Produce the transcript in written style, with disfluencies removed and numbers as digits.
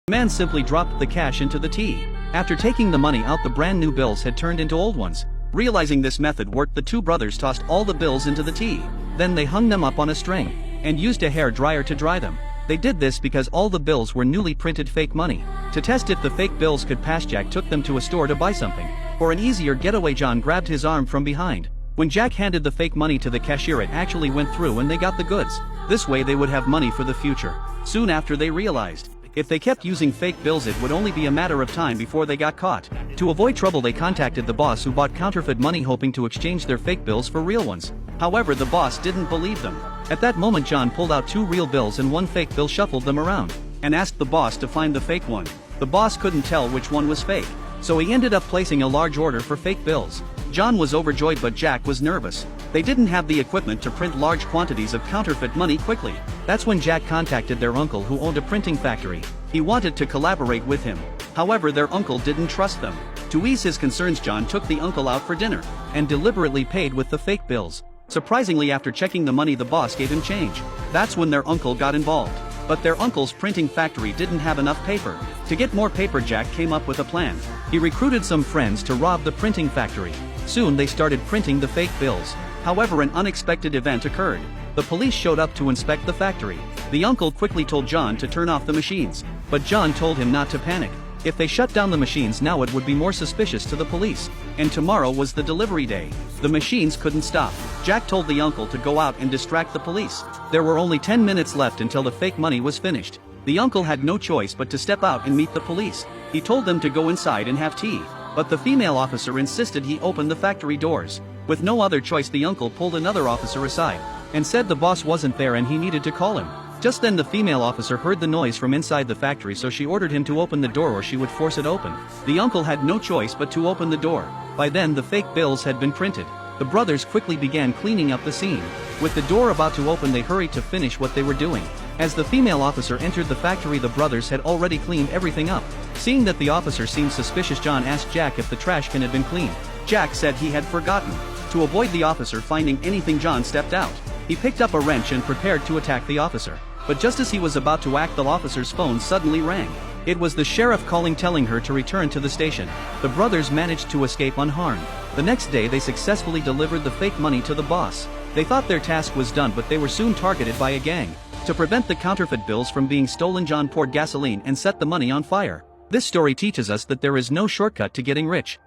The man simply dropped the cash into the tea. After taking the money out, the brand new bills had turned into old ones. Realizing this method worked, the two brothers tossed all the bills into the tea. Then they hung them up on a string and used a hair dryer to dry them. They did this because all the bills were newly printed fake money. To test if the fake bills could pass, Jack took them to a store to buy something. For an easier getaway, John grabbed his arm from behind. When Jack handed the fake money to the cashier, it actually went through and they got the goods. This way they would have money for the future. Soon after, they realized if they kept using fake bills, it would only be a matter of time before they got caught. To avoid trouble, they contacted the boss, who bought counterfeit money, hoping to exchange their fake bills for real ones. However, the boss didn't believe them. At that moment, John pulled out 2 real bills and 1 fake bill, shuffled them around, and asked the boss to find the fake one. The boss couldn't tell which one was fake, so he ended up placing a large order for fake bills. John was overjoyed, but Jack was nervous. They didn't have the equipment to print large quantities of counterfeit money quickly. That's when Jack contacted their uncle, who owned a printing factory. He wanted to collaborate with him. However, their uncle didn't trust them. To ease his concerns, John took the uncle out for dinner and deliberately paid with the fake bills. Surprisingly, after checking the money, the boss gave him change. That's when their uncle got involved. But their uncle's printing factory didn't have enough paper. To get more paper, Jack came up with a plan. He recruited some friends to rob the printing factory. Soon they started printing the fake bills. However, an unexpected event occurred. The police showed up to inspect the factory. The uncle quickly told John to turn off the machines, but John told him not to panic. If they shut down the machines now, it would be more suspicious to the police. And tomorrow was the delivery day. The machines couldn't stop. Jack told the uncle to go out and distract the police. There were only 10 minutes left until the fake money was finished. The uncle had no choice but to step out and meet the police. He told them to go inside and have tea, but the female officer insisted he open the factory doors. With no other choice, the uncle pulled another officer aside and said the boss wasn't there and he needed to call him. Just then the female officer heard the noise from inside the factory, so she ordered him to open the door or she would force it open. The uncle had no choice but to open the door. By then the fake bills had been printed. The brothers quickly began cleaning up the scene. With the door about to open, they hurried to finish what they were doing. As the female officer entered the factory, the brothers had already cleaned everything up. Seeing that the officer seemed suspicious, John asked Jack if the trash can had been cleaned. Jack said he had forgotten. To avoid the officer finding anything, John stepped out. He picked up a wrench and prepared to attack the officer. But just as he was about to act, the officer's phone suddenly rang. It was the sheriff calling, telling her to return to the station. The brothers managed to escape unharmed. The next day they successfully delivered the fake money to the boss. They thought their task was done, but they were soon targeted by a gang. To prevent the counterfeit bills from being stolen, John poured gasoline and set the money on fire. This story teaches us that there is no shortcut to getting rich.